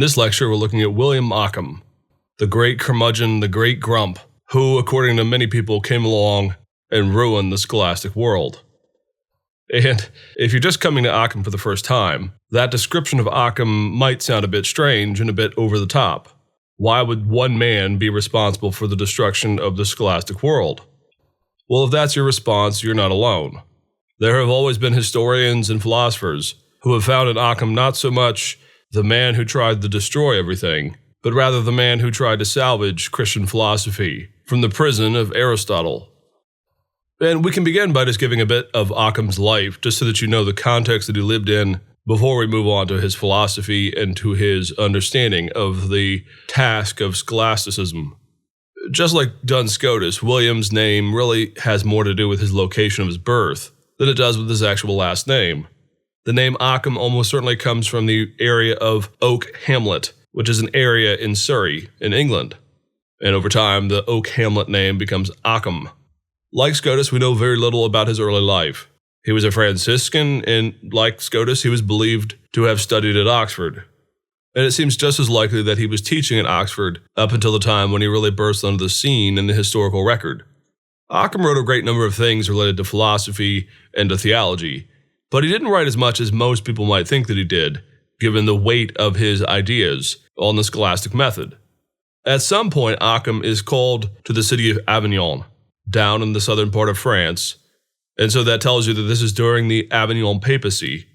In this lecture, we're looking at William Ockham, the great curmudgeon, the great grump, who, according to many people, came along and ruined the scholastic world. And if you're just coming to Ockham for the first time, that description of Ockham might sound a bit strange and a bit over the top. Why would one man be responsible for the destruction of the scholastic world? Well, if that's your response, you're not alone. There have always been historians and philosophers who have found in Ockham not so much the man who tried to destroy everything, but rather the man who tried to salvage Christian philosophy from the prison of Aristotle. And we can begin by just giving a bit of Ockham's life, just so that you know the context that he lived in before we move on to his philosophy and to his understanding of the task of scholasticism. Just like Duns Scotus, William's name really has more to do with his location of his birth than it does with his actual last name. The name Ockham almost certainly comes from the area of Oak Hamlet, which is an area in Surrey, in England. And over time, the Oak Hamlet name becomes Ockham. Like Scotus, we know very little about his early life. He was a Franciscan, and like Scotus, he was believed to have studied at Oxford. And it seems just as likely that he was teaching at Oxford up until the time when he really burst onto the scene in the historical record. Ockham wrote a great number of things related to philosophy and to theology, but he didn't write as much as most people might think that he did, given the weight of his ideas on the scholastic method. At some point, Ockham is called to the city of Avignon, down in the southern part of France, and so that tells you that this is during the Avignon papacy.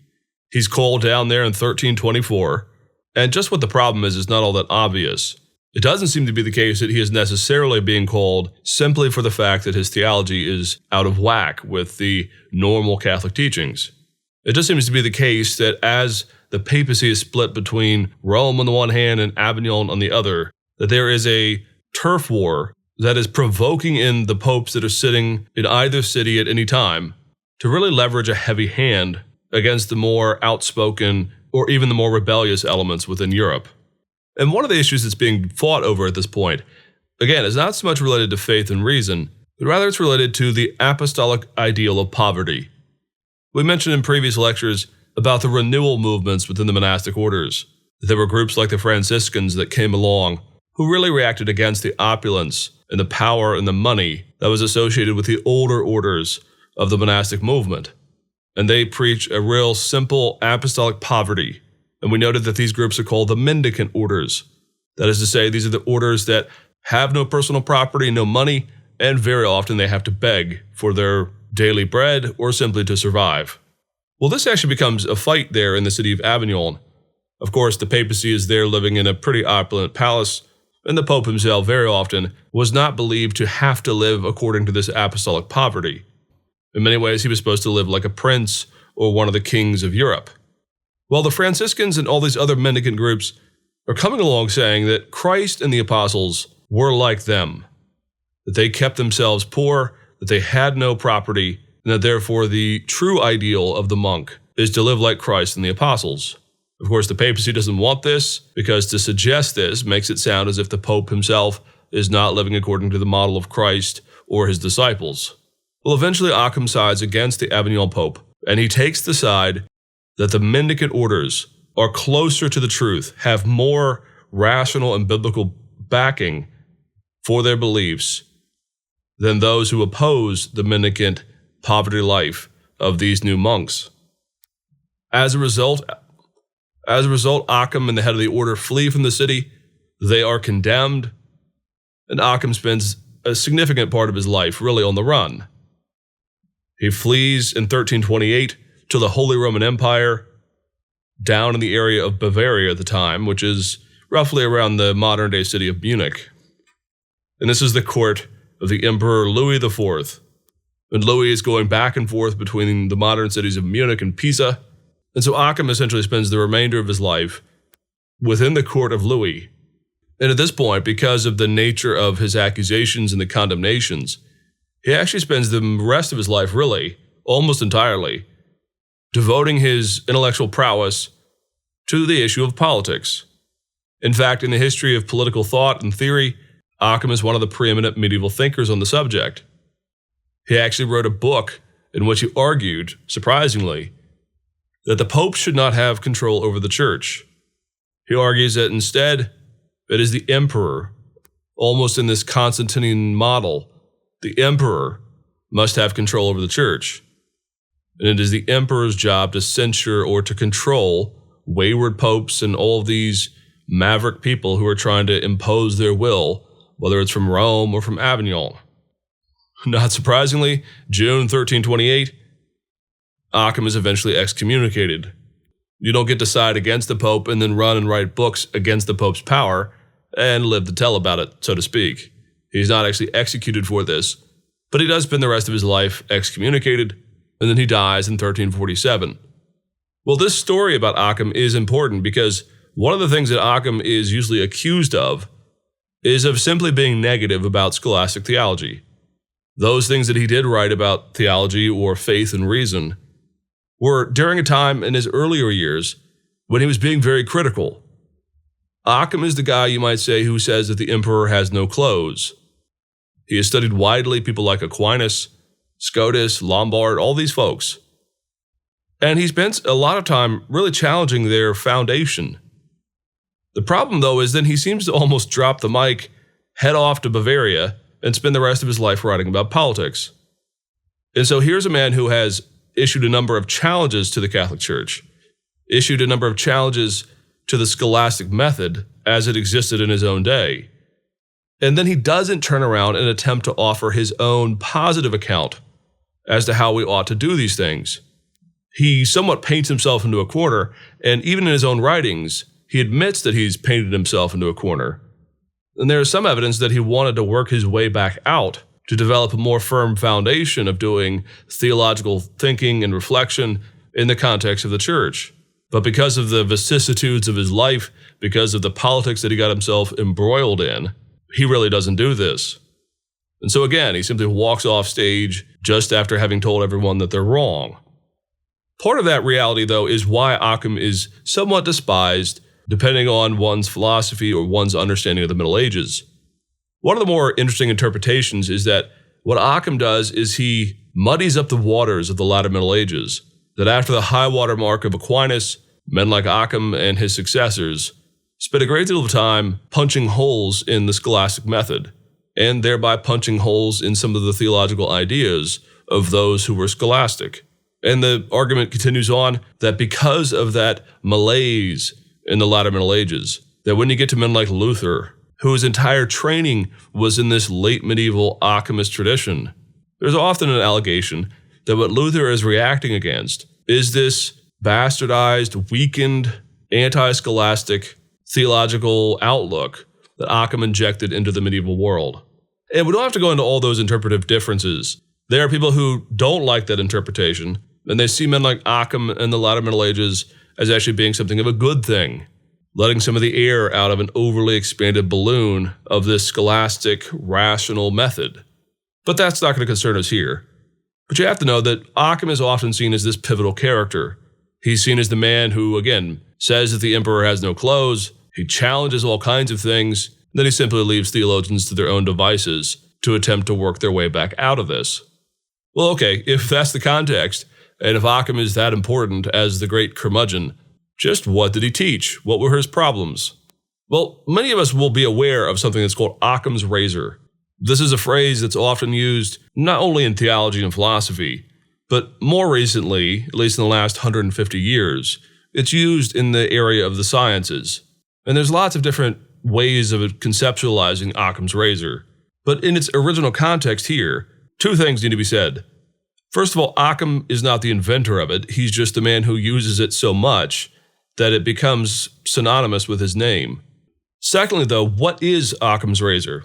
He's called down there in 1324, and just what the problem is not all that obvious. It doesn't seem to be the case that he is necessarily being called simply for the fact that his theology is out of whack with the normal Catholic teachings. It just seems to be the case that as the papacy is split between Rome on the one hand and Avignon on the other, that there is a turf war that is provoking in the popes that are sitting in either city at any time to really leverage a heavy hand against the more outspoken or even the more rebellious elements within Europe. And one of the issues that's being fought over at this point, again, is not so much related to faith and reason, but rather it's related to the apostolic ideal of poverty. We mentioned in previous lectures about the renewal movements within the monastic orders. There were groups like the Franciscans that came along who really reacted against the opulence and the power and the money that was associated with the older orders of the monastic movement. And they preach a real simple apostolic poverty. And we noted that these groups are called the mendicant orders. That is to say, these are the orders that have no personal property, no money, and very often they have to beg for their daily bread or simply to survive. Well, this actually becomes a fight there in the city of Avignon. Of course, the papacy is there living in a pretty opulent palace, and the Pope himself very often was not believed to have to live according to this apostolic poverty. In many ways, he was supposed to live like a prince or one of the kings of Europe. Well, the Franciscans and all these other mendicant groups are coming along saying that Christ and the apostles were like them, that they kept themselves poor, that they had no property, and that therefore the true ideal of the monk is to live like Christ and the apostles. Of course, the papacy doesn't want this, because to suggest this makes it sound as if the Pope himself is not living according to the model of Christ or his disciples. Well, eventually Ockham sides against the Avignon Pope, and he takes the side that the mendicant orders are closer to the truth, have more rational and biblical backing for their beliefs than those who oppose the mendicant poverty life of these new monks. As a result, Ockham and the head of the order flee from the city. They are condemned, and Ockham spends a significant part of his life really on the run. He flees in 1328 to the Holy Roman Empire, down in the area of Bavaria at the time, which is roughly around the modern-day city of Munich. And this is the court of the Emperor Louis IV. And Louis is going back and forth between the modern cities of Munich and Pisa. And so Ockham essentially spends the remainder of his life within the court of Louis. And at this point, because of the nature of his accusations and the condemnations, he actually spends the rest of his life really, almost entirely, devoting his intellectual prowess to the issue of politics. In fact, in the history of political thought and theory, Ockham is one of the preeminent medieval thinkers on the subject. He actually wrote a book in which he argued, surprisingly, that the Pope should not have control over the church. He argues that instead, it is the emperor, almost in this Constantinian model. The emperor must have control over the church. And it is the emperor's job to censure or to control wayward popes and all of these maverick people who are trying to impose their will, whether it's from Rome or from Avignon. Not surprisingly, June 1328, Ockham is eventually excommunicated. You don't get to side against the Pope and then run and write books against the Pope's power and live to tell about it, so to speak. He's not actually executed for this, but he does spend the rest of his life excommunicated, and then he dies in 1347. Well, this story about Ockham is important because one of the things that Ockham is usually accused of is of simply being negative about scholastic theology. Those things that he did write about theology or faith and reason were during a time in his earlier years when he was being very critical. Ockham is the guy, you might say, who says that the emperor has no clothes. He has studied widely people like Aquinas, Scotus, Lombard, all these folks. And he spent a lot of time really challenging their foundation. The problem, though, is then he seems to almost drop the mic, head off to Bavaria, and spend the rest of his life writing about politics. And so here's a man who has issued a number of challenges to the Catholic Church, issued a number of challenges to the scholastic method as it existed in his own day. And then he doesn't turn around and attempt to offer his own positive account as to how we ought to do these things. He somewhat paints himself into a corner, and even in his own writings, he admits that he's painted himself into a corner. And there is some evidence that he wanted to work his way back out to develop a more firm foundation of doing theological thinking and reflection in the context of the church. But because of the vicissitudes of his life, because of the politics that he got himself embroiled in, he really doesn't do this. And so again, he simply walks off stage just after having told everyone that they're wrong. Part of that reality, though, is why Ockham is somewhat despised, depending on one's philosophy or one's understanding of the Middle Ages. One of the more interesting interpretations is that what Ockham does is he muddies up the waters of the latter Middle Ages, that after the high water mark of Aquinas, men like Ockham and his successors spent a great deal of time punching holes in the scholastic method, and thereby punching holes in some of the theological ideas of those who were scholastic. And the argument continues on that because of that malaise in the latter Middle Ages, that when you get to men like Luther, whose entire training was in this late medieval Ockhamist tradition, there's often an allegation that what Luther is reacting against is this bastardized, weakened, anti-scholastic theological outlook that Ockham injected into the medieval world. And we don't have to go into all those interpretive differences. There are people who don't like that interpretation, and they see men like Ockham in the latter Middle Ages as actually being something of a good thing, letting some of the air out of an overly expanded balloon of this scholastic, rational method. But that's not going to concern us here. But you have to know that Ockham is often seen as this pivotal character. He's seen as the man who, again, says that the emperor has no clothes, he challenges all kinds of things, then he simply leaves theologians to their own devices to attempt to work their way back out of this. Well, okay, if that's the context, and if Ockham is that important as the great Curmudgeon, just what did he teach? What were his problems? Well, many of us will be aware of something that's called Occam's razor. This is a phrase that's often used not only in theology and philosophy, but more recently, at least in the last 150 years, it's used in the area of the sciences. And there's lots of different ways of conceptualizing Occam's razor. But in its original context here, two things need to be said. First of all, Ockham is not the inventor of it. He's just the man who uses it so much that it becomes synonymous with his name. Secondly, though, what is Occam's razor?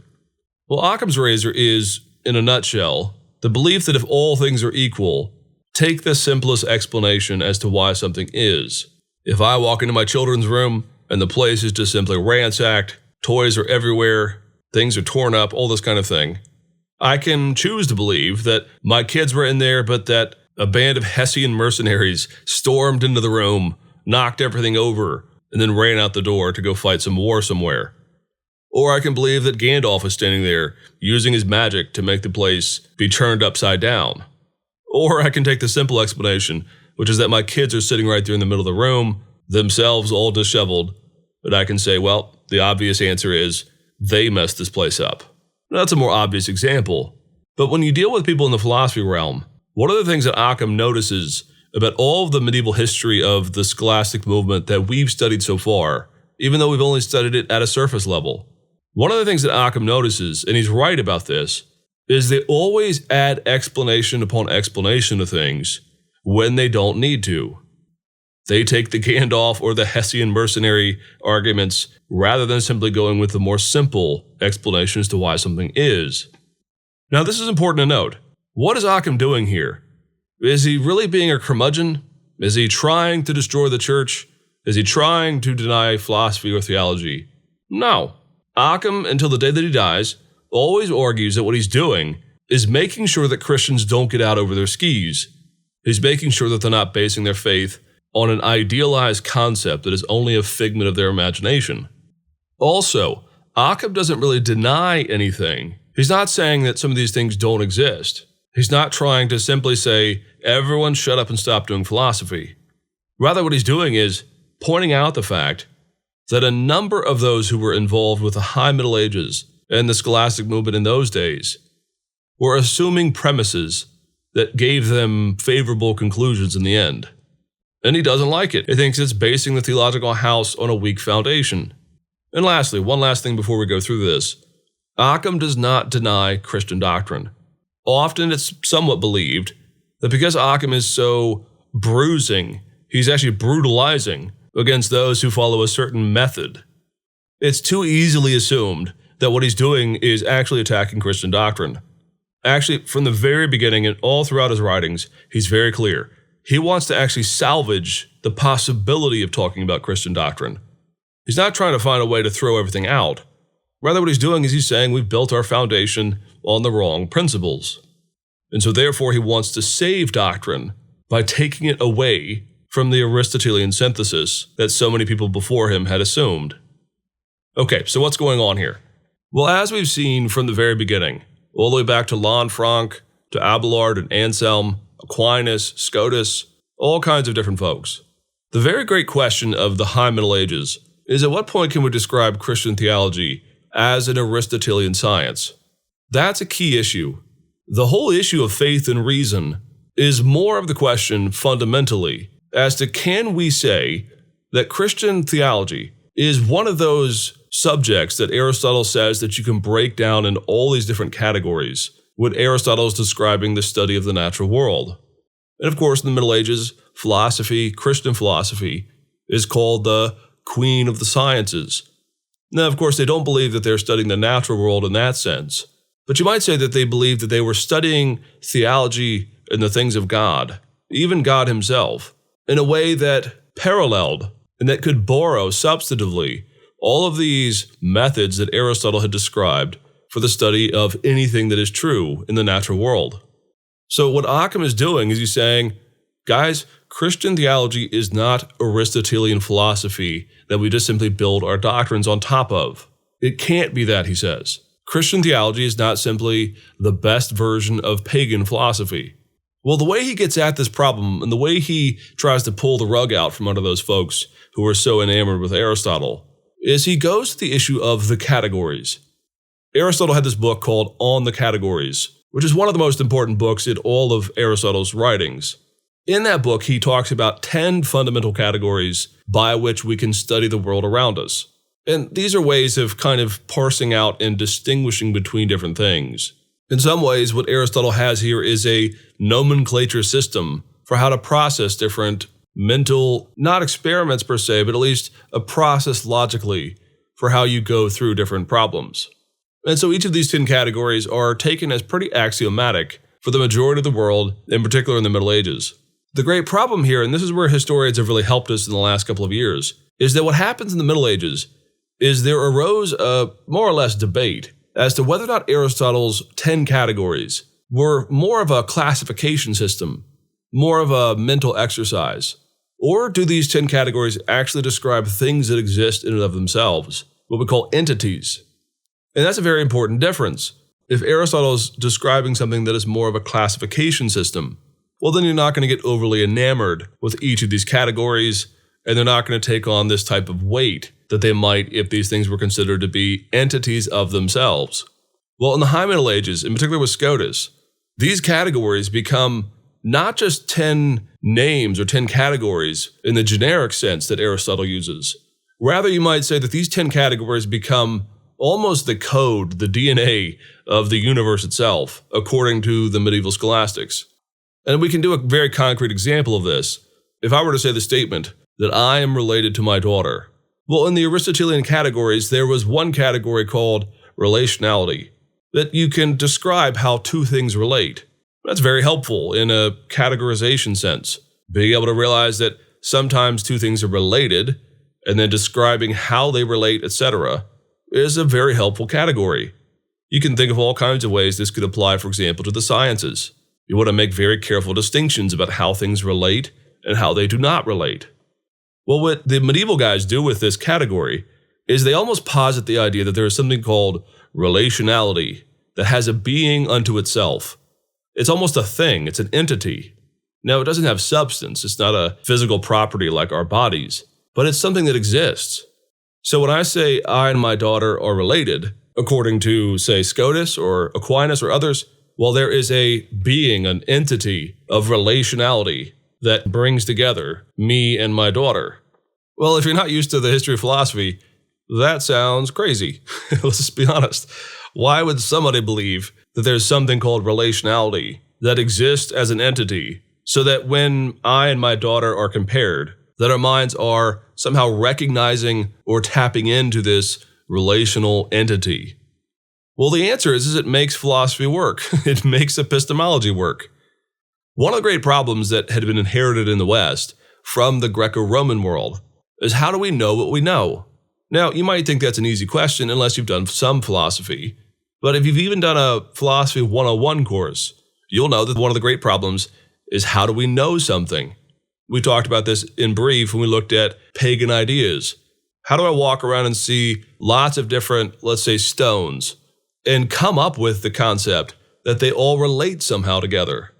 Well, Occam's razor is, in a nutshell, the belief that if all things are equal, take the simplest explanation as to why something is. If I walk into my children's room and the place is just simply ransacked, toys are everywhere, things are torn up, all this kind of thing, I can choose to believe that my kids were in there, but that a band of Hessian mercenaries stormed into the room, knocked everything over, and then ran out the door to go fight some war somewhere. Or I can believe that Gandalf is standing there, using his magic to make the place be turned upside down. Or I can take the simple explanation, which is that my kids are sitting right there in the middle of the room, themselves all disheveled, And I can say, well, the obvious answer is they messed this place up. Now, that's a more obvious example. But when you deal with people in the philosophy realm, one of the things that Ockham notices about all of the medieval history of the scholastic movement that we've studied so far, even though we've only studied it at a surface level, one of the things that Ockham notices, and he's right about this, is they always add explanation upon explanation to things when they don't need to. They take the Gandalf or the Hessian mercenary arguments rather than simply going with the more simple explanation as to why something is. Now, this is important to note. What is Ockham doing here? Is he really being a curmudgeon? Is he trying to destroy the church? Is he trying to deny philosophy or theology? No. Ockham, until the day that he dies, always argues that what he's doing is making sure that Christians don't get out over their skis. He's making sure that they're not basing their faith on an idealized concept that is only a figment of their imagination. Also, Ockham doesn't really deny anything. He's not saying that some of these things don't exist. He's not trying to simply say, everyone shut up and stop doing philosophy. Rather, what he's doing is pointing out the fact that a number of those who were involved with the High Middle Ages and the scholastic movement in those days were assuming premises that gave them favorable conclusions in the end. And he doesn't like it. He thinks it's basing the theological house on a weak foundation. And lastly, one last thing before we go through this. Ockham does not deny Christian doctrine. Often it's somewhat believed that because Ockham is so bruising, he's actually brutalizing against those who follow a certain method. It's too easily assumed that what he's doing is actually attacking Christian doctrine. Actually, from the very beginning and all throughout his writings, he's very clear. He wants to actually salvage the possibility of talking about Christian doctrine. He's not trying to find a way to throw everything out. Rather, what he's doing is he's saying we've built our foundation on the wrong principles. And so therefore he wants to save doctrine by taking it away from the Aristotelian synthesis that so many people before him had assumed. Okay, so what's going on here? Well, as we've seen from the very beginning, all the way back to Lanfranc, to Abelard and Anselm, Aquinas, Scotus, all kinds of different folks. The very great question of the High Middle Ages is at what point can we describe Christian theology as an Aristotelian science? That's a key issue. The whole issue of faith and reason is more of the question fundamentally as to can we say that Christian theology is one of those subjects that Aristotle says that you can break down in all these different categories when Aristotle is describing the study of the natural world. And of course, in the Middle Ages, philosophy, Christian philosophy, is called the queen of the sciences. Now, of course, they don't believe that they're studying the natural world in that sense, but you might say that they believed that they were studying theology and the things of God, even God himself, in a way that paralleled and that could borrow substantively all of these methods that Aristotle had described for the study of anything that is true in the natural world. So what Ockham is doing is he's saying, guys, Christian theology is not Aristotelian philosophy that we just simply build our doctrines on top of. It can't be that, he says. Christian theology is not simply the best version of pagan philosophy. Well, the way he gets at this problem and the way he tries to pull the rug out from under those folks who are so enamored with Aristotle is he goes to the issue of the categories. Aristotle had this book called On the Categories, which is one of the most important books in all of Aristotle's writings. In that book, he talks about 10 fundamental categories by which we can study the world around us. And these are ways of kind of parsing out and distinguishing between different things. In some ways, what Aristotle has here is a nomenclature system for how to process different mental, not experiments per se, but at least a process logically for how you go through different problems. And so each of these 10 categories are taken as pretty axiomatic for the majority of the world, in particular in the Middle Ages. The great problem here, and this is where historians have really helped us in the last couple of years, is that what happens in the Middle Ages is there arose a more or less debate as to whether or not Aristotle's 10 categories were more of a classification system, more of a mental exercise, or do these 10 categories actually describe things that exist in and of themselves, what we call entities? And that's a very important difference. If Aristotle is describing something that is more of a classification system, well, then you're not going to get overly enamored with each of these categories, and they're not going to take on this type of weight that they might if these things were considered to be entities of themselves. Well, in the High Middle Ages, in particular with Scotus, these categories become not just 10 names or 10 categories in the generic sense that Aristotle uses. Rather, you might say that these 10 categories become almost the code, the DNA of the universe itself, according to the medieval scholastics. And we can do a very concrete example of this. If I were to say the statement that I am related to my daughter, well, in the Aristotelian categories, there was one category called relationality, that you can describe how two things relate. That's very helpful in a categorization sense. Being able to realize that sometimes two things are related, and then describing how they relate, etc., is a very helpful category. You can think of all kinds of ways this could apply, for example, to the sciences. You want to make very careful distinctions about how things relate and how they do not relate. Well, what the medieval guys do with this category is they almost posit the idea that there is something called relationality that has a being unto itself. It's almost a thing, it's an entity. Now, it doesn't have substance, it's not a physical property like our bodies, but it's something that exists. So when I say I and my daughter are related, according to, say, Scotus or Aquinas or others, well, there is a being, an entity of relationality that brings together me and my daughter. Well, if you're not used to the history of philosophy, that sounds crazy. Let's just be honest. Why would somebody believe that there's something called relationality that exists as an entity so that when I and my daughter are compared, that our minds are somehow recognizing or tapping into this relational entity? Well, the answer is it makes philosophy work. It makes epistemology work. One of the great problems that had been inherited in the West from the Greco-Roman world is how do we know what we know? Now, you might think that's an easy question unless you've done some philosophy. But if you've even done a Philosophy 101 course, you'll know that one of the great problems is how do we know something? We talked about this in brief when we looked at pagan ideas. How do I walk around and see lots of different, let's say, stones and come up with the concept that they all relate somehow together?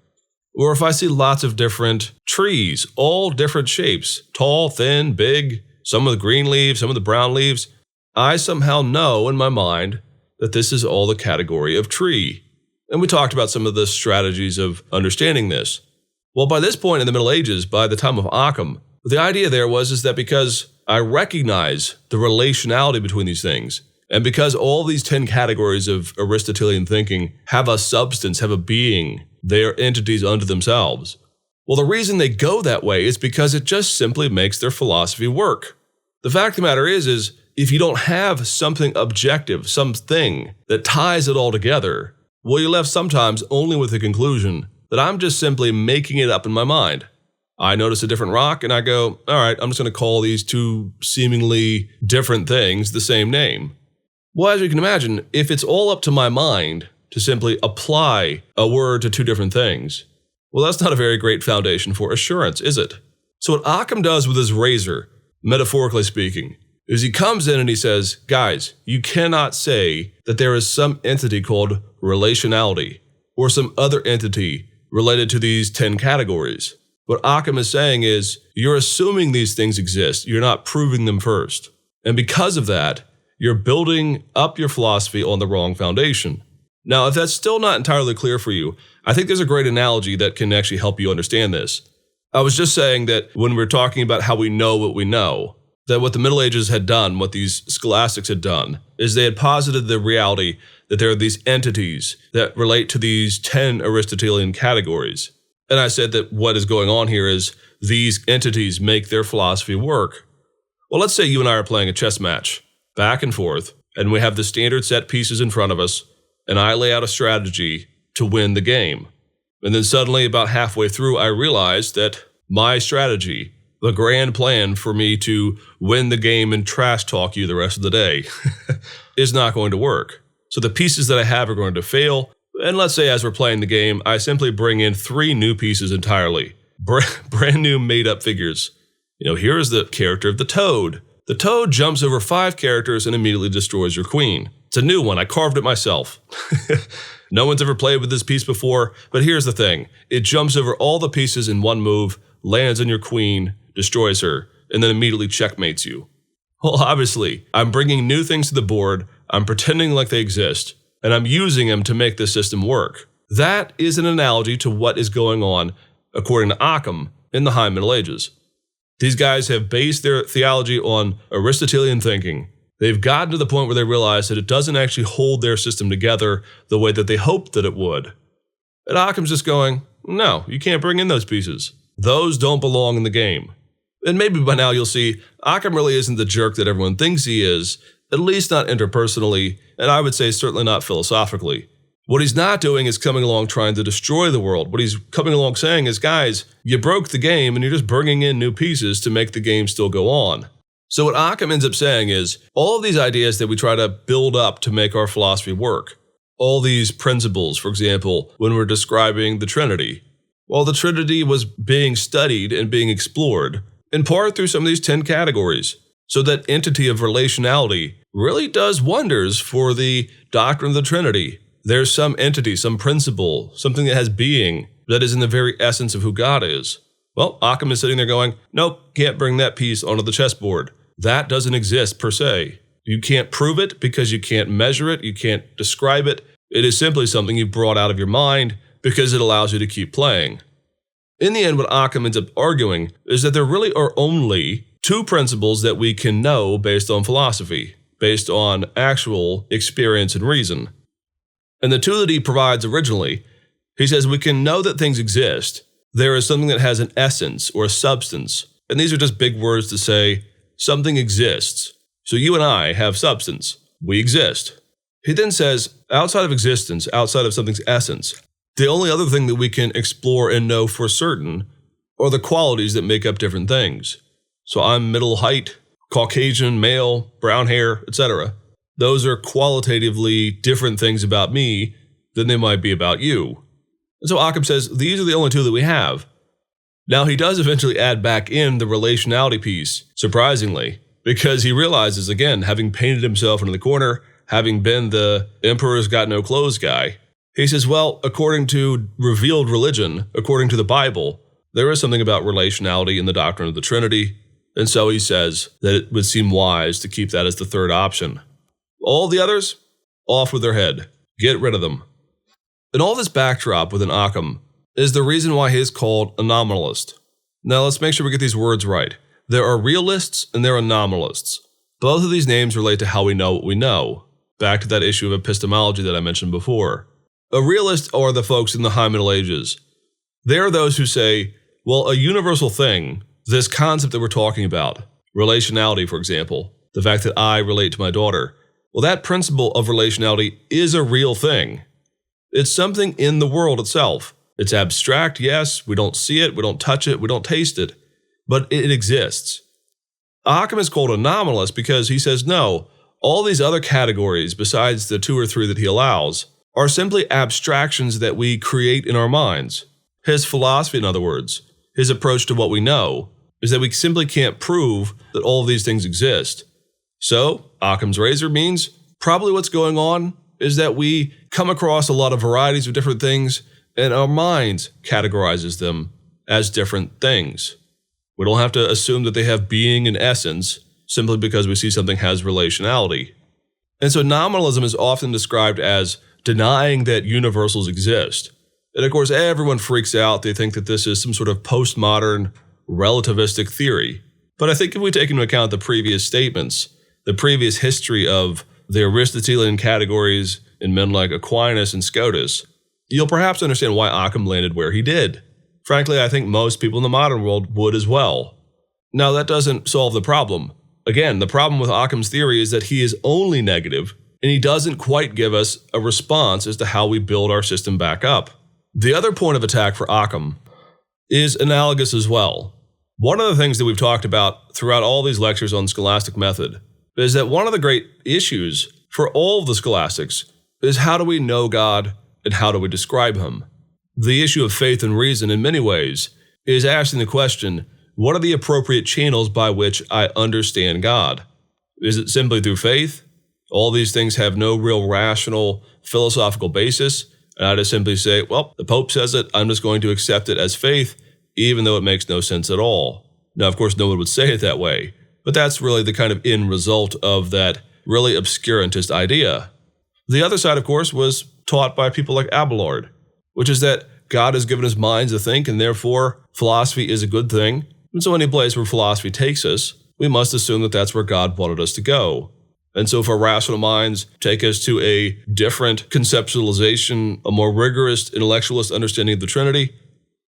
Or if I see lots of different trees, all different shapes, tall, thin, big, some with green leaves, some with the brown leaves, I somehow know in my mind that this is all the category of tree. And we talked about some of the strategies of understanding this. Well, by this point in the Middle Ages, by the time of Ockham, the idea there was that because I recognize the relationality between these things, and because all these 10 categories of Aristotelian thinking have a substance, have a being, they are entities unto themselves. Well, the reason they go that way is because it just simply makes their philosophy work. The fact of the matter is if you don't have something objective, something that ties it all together, well, you're left sometimes only with the conclusion that I'm just simply making it up in my mind. I notice a different rock and I go, all right, I'm just going to call these two seemingly different things the same name. Well, as you can imagine, if it's all up to my mind to simply apply a word to two different things, well, that's not a very great foundation for assurance, is it? So what Ockham does with his razor, metaphorically speaking, is he comes in and he says, guys, you cannot say that there is some entity called relationality or some other entity related to these 10 categories. What Ockham is saying is, you're assuming these things exist, you're not proving them first. And because of that, you're building up your philosophy on the wrong foundation. Now, if that's still not entirely clear for you, I think there's a great analogy that can actually help you understand this. I was just saying that when we're talking about how we know what we know, that what the Middle Ages had done, what these scholastics had done, is they had posited the reality that there are these entities that relate to these 10 Aristotelian categories. And I said that what is going on here is these entities make their philosophy work. Well, let's say you and I are playing a chess match, back and forth, and we have the standard set pieces in front of us, and I lay out a strategy to win the game. And then suddenly, about halfway through, I realize that my strategy, the grand plan for me to win the game and trash talk you the rest of the day, is not going to work. So the pieces that I have are going to fail. And let's say as we're playing the game, I simply bring in 3 new pieces entirely. Brand new made up figures. Here is the character of the toad. The toad jumps over 5 characters and immediately destroys your queen. It's a new one. I carved it myself. No one's ever played with this piece before, but here's the thing. It jumps over all the pieces in one move, lands on your queen, destroys her, and then immediately checkmates you. Well, obviously, I'm bringing new things to the board, I'm pretending like they exist, and I'm using them to make this system work. That is an analogy to what is going on, according to Ockham, in the High Middle Ages. These guys have based their theology on Aristotelian thinking. They've gotten to the point where they realize that it doesn't actually hold their system together the way that they hoped that it would. And Ockham's just going, no, you can't bring in those pieces. Those don't belong in the game. And maybe by now you'll see Ockham really isn't the jerk that everyone thinks he is, at least not interpersonally, and I would say certainly not philosophically. What he's not doing is coming along trying to destroy the world. What he's coming along saying is, guys, you broke the game and you're just bringing in new pieces to make the game still go on. So what Ockham ends up saying is, all of these ideas that we try to build up to make our philosophy work, all these principles, for example, when we're describing the Trinity, well, the Trinity was being studied and being explored, in part through some of these 10 categories. So that entity of relationality really does wonders for the doctrine of the Trinity. There's some entity, some principle, something that has being, that is in the very essence of who God is. Well, Ockham is sitting there going, nope, can't bring that piece onto the chessboard. That doesn't exist per se. You can't prove it because you can't measure it, you can't describe it. It is simply something you brought out of your mind because it allows you to keep playing. In the end, what Ockham ends up arguing is that there really are only two principles that we can know based on philosophy, based on actual experience and reason. And the two that he provides originally, he says we can know that things exist. There is something that has an essence or a substance. And these are just big words to say something exists. So you and I have substance. We exist. He then says, outside of existence, outside of something's essence, the only other thing that we can explore and know for certain are the qualities that make up different things. So I'm middle height, Caucasian, male, brown hair, etc. Those are qualitatively different things about me than they might be about you. And so Ockham says these are the only two that we have. Now he does eventually add back in the relationality piece, surprisingly, because he realizes, again, having painted himself into the corner, having been the emperor's got no clothes guy, he says, well, according to revealed religion, according to the Bible, there is something about relationality in the doctrine of the Trinity, and so he says that it would seem wise to keep that as the third option. All the others, off with their head. Get rid of them. And all this backdrop within Ockham is the reason why he is called a nominalist. Now let's make sure we get these words right. There are realists and there are nominalists. Both of these names relate to how we know what we know. Back to that issue of epistemology that I mentioned before. A realist are the folks in the High Middle Ages. They are those who say, well, a universal thing, this concept that we're talking about, relationality, for example, the fact that I relate to my daughter, well, that principle of relationality is a real thing. It's something in the world itself. It's abstract, yes, we don't see it, we don't touch it, we don't taste it, but it exists. Ockham is called a nominalist because he says, no, all these other categories besides the two or three that he allows are simply abstractions that we create in our minds. His philosophy, in other words, his approach to what we know, is that we simply can't prove that all of these things exist. So, Occam's razor means probably what's going on is that we come across a lot of varieties of different things, and our mind categorizes them as different things. We don't have to assume that they have being and essence simply because we see something has relationality. And so nominalism is often described as denying that universals exist. And of course, everyone freaks out. They think that this is some sort of postmodern relativistic theory. But I think if we take into account the previous statements, the previous history of the Aristotelian categories in men like Aquinas and Scotus, you'll perhaps understand why Occam landed where he did. Frankly, I think most people in the modern world would as well. Now, that doesn't solve the problem. Again, the problem with Occam's theory is that he is only negative, and he doesn't quite give us a response as to how we build our system back up. The other point of attack for Ockham is analogous as well. One of the things that we've talked about throughout all these lectures on scholastic method is that one of the great issues for all of the scholastics is how do we know God and how do we describe him? The issue of faith and reason in many ways is asking the question, what are the appropriate channels by which I understand God? Is it simply through faith? All these things have no real rational philosophical basis, and I just simply say, well, the Pope says it, I'm just going to accept it as faith, even though it makes no sense at all. Now, of course, no one would say it that way. but that's really the kind of end result of that really obscurantist idea. The other side, of course, was taught by people like Abelard, which is that God has given us minds to think, and therefore philosophy is a good thing. And so any place where philosophy takes us, we must assume that that's where God wanted us to go. And so if our rational minds take us to a different conceptualization, a more rigorous intellectualist understanding of the Trinity,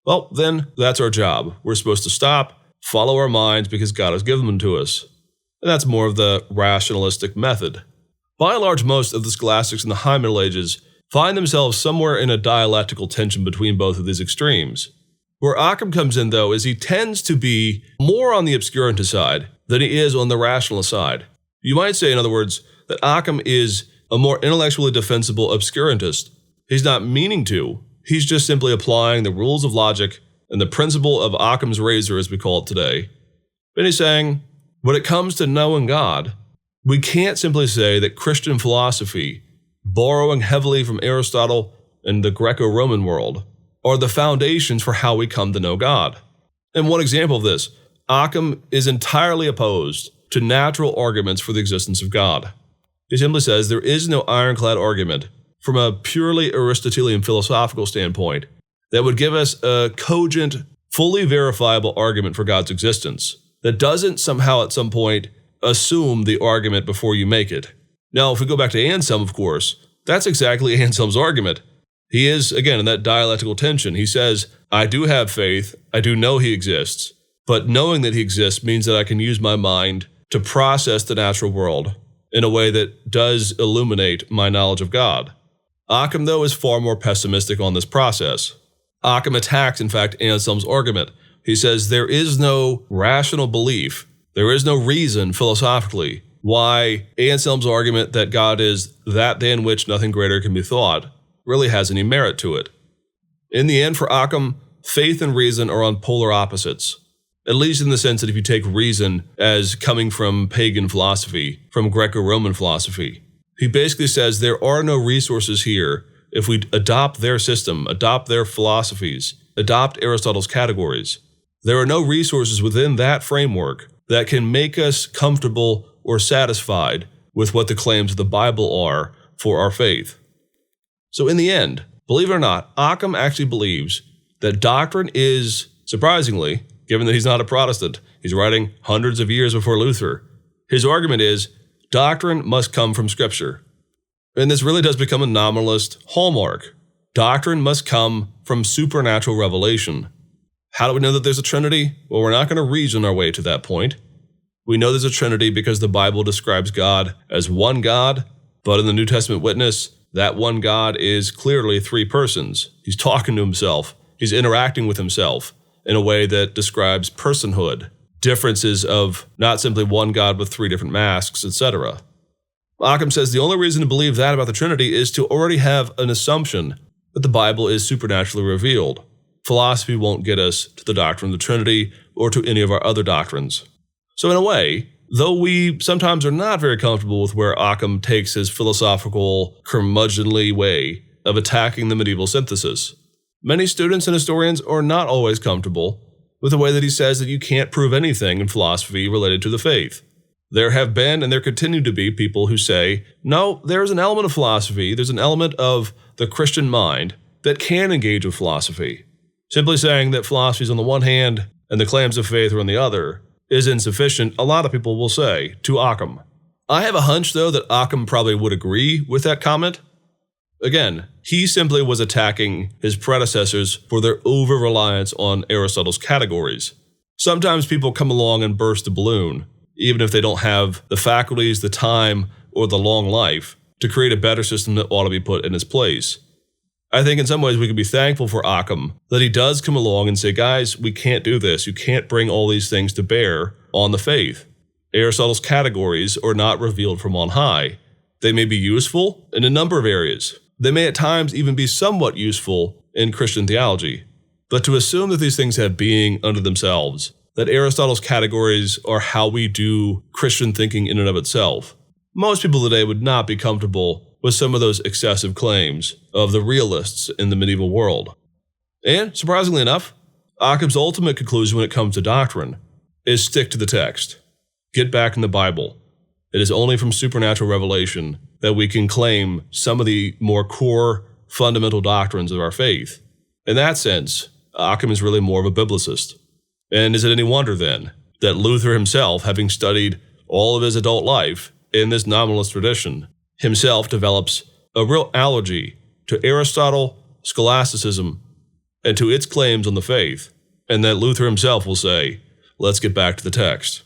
well, then that's our job. We're supposed to stop, follow our minds because God has given them to us. And that's more of the rationalistic method. By and large, most of the scholastics in the High Middle Ages find themselves somewhere in a dialectical tension between both of these extremes. Where Ockham comes in, though, is he tends to be more on the obscurantist side than he is on the rationalist side. You might say, in other words, that Ockham is a more intellectually defensible obscurantist. He's not meaning to. He's just simply applying the rules of logic and the principle of Occam's razor, as we call it today. And he's saying, when it comes to knowing God, we can't simply say that Christian philosophy, borrowing heavily from Aristotle and the Greco-Roman world, are the foundations for how we come to know God. And one example of this, Ockham is entirely opposed to natural arguments for the existence of God. He simply says there is no ironclad argument from a purely Aristotelian philosophical standpoint that would give us a cogent, fully verifiable argument for God's existence that doesn't somehow at some point assume the argument before you make it. Now, if we go back to Anselm, of course, that's exactly Anselm's argument. He is, again, in that dialectical tension. He says, I do have faith, I do know he exists, but knowing that he exists means that I can use my mind to process the natural world in a way that does illuminate my knowledge of God. Ockham, though, is far more pessimistic on this process. Ockham attacks, in fact, Anselm's argument. He says there is no rational belief, there is no reason philosophically why Anselm's argument that God is that than which nothing greater can be thought really has any merit to it. In the end, for Ockham, faith and reason are on polar opposites, at least in the sense that if you take reason as coming from pagan philosophy, from Greco-Roman philosophy, he basically says there are no resources here if we adopt their system, adopt their philosophies, adopt Aristotle's categories. There are no resources within that framework that can make us comfortable or satisfied with what the claims of the Bible are for our faith. So in the end, believe it or not, Ockham actually believes that doctrine is, surprisingly, given that he's not a Protestant, he's writing hundreds of years before Luther, his argument is doctrine must come from Scripture. And this really does become a nominalist hallmark. Doctrine must come from supernatural revelation. How do we know that there's a Trinity? Well, we're not going to reason our way to that point. We know there's a Trinity because the Bible describes God as one God, but in the New Testament witness, that one God is clearly three persons. He's talking to himself. He's interacting with himself in a way that describes personhood, differences of not simply one God with three different masks, etc. Ockham says the only reason to believe that about the Trinity is to already have an assumption that the Bible is supernaturally revealed. Philosophy won't get us to the doctrine of the Trinity or to any of our other doctrines. So in a way, though we sometimes are not very comfortable with where Ockham takes his philosophical, curmudgeonly way of attacking the medieval synthesis, many students and historians are not always comfortable with the way that he says that you can't prove anything in philosophy related to the faith. There have been and there continue to be people who say, no, there's an element of philosophy, there's an element of the Christian mind that can engage with philosophy. Simply saying that philosophy is on the one hand and the claims of faith are on the other is insufficient, a lot of people will say, to Ockham. I have a hunch, though, that Ockham probably would agree with that comment. Again, he simply was attacking his predecessors for their over-reliance on Aristotle's categories. Sometimes people come along and burst the balloon, even if they don't have the faculties, the time, or the long life to create a better system that ought to be put in its place. I think in some ways we can be thankful for Ockham that he does come along and say, guys, we can't do this. You can't bring all these things to bear on the faith. Aristotle's categories are not revealed from on high. They may be useful in a number of areas. They may at times even be somewhat useful in Christian theology. But to assume that these things have being unto themselves, that Aristotle's categories are how we do Christian thinking in and of itself, most people today would not be comfortable with some of those excessive claims of the realists in the medieval world. And, surprisingly enough, Ockham's ultimate conclusion when it comes to doctrine is stick to the text. get back in the Bible. It is only from supernatural revelation that we can claim some of the more core fundamental doctrines of our faith. In that sense, Ockham is really more of a biblicist. And is it any wonder then that Luther himself, having studied all of his adult life in this nominalist tradition, himself develops a real allergy to Aristotle, scholasticism, and to its claims on the faith, and that Luther himself will say, let's get back to the text.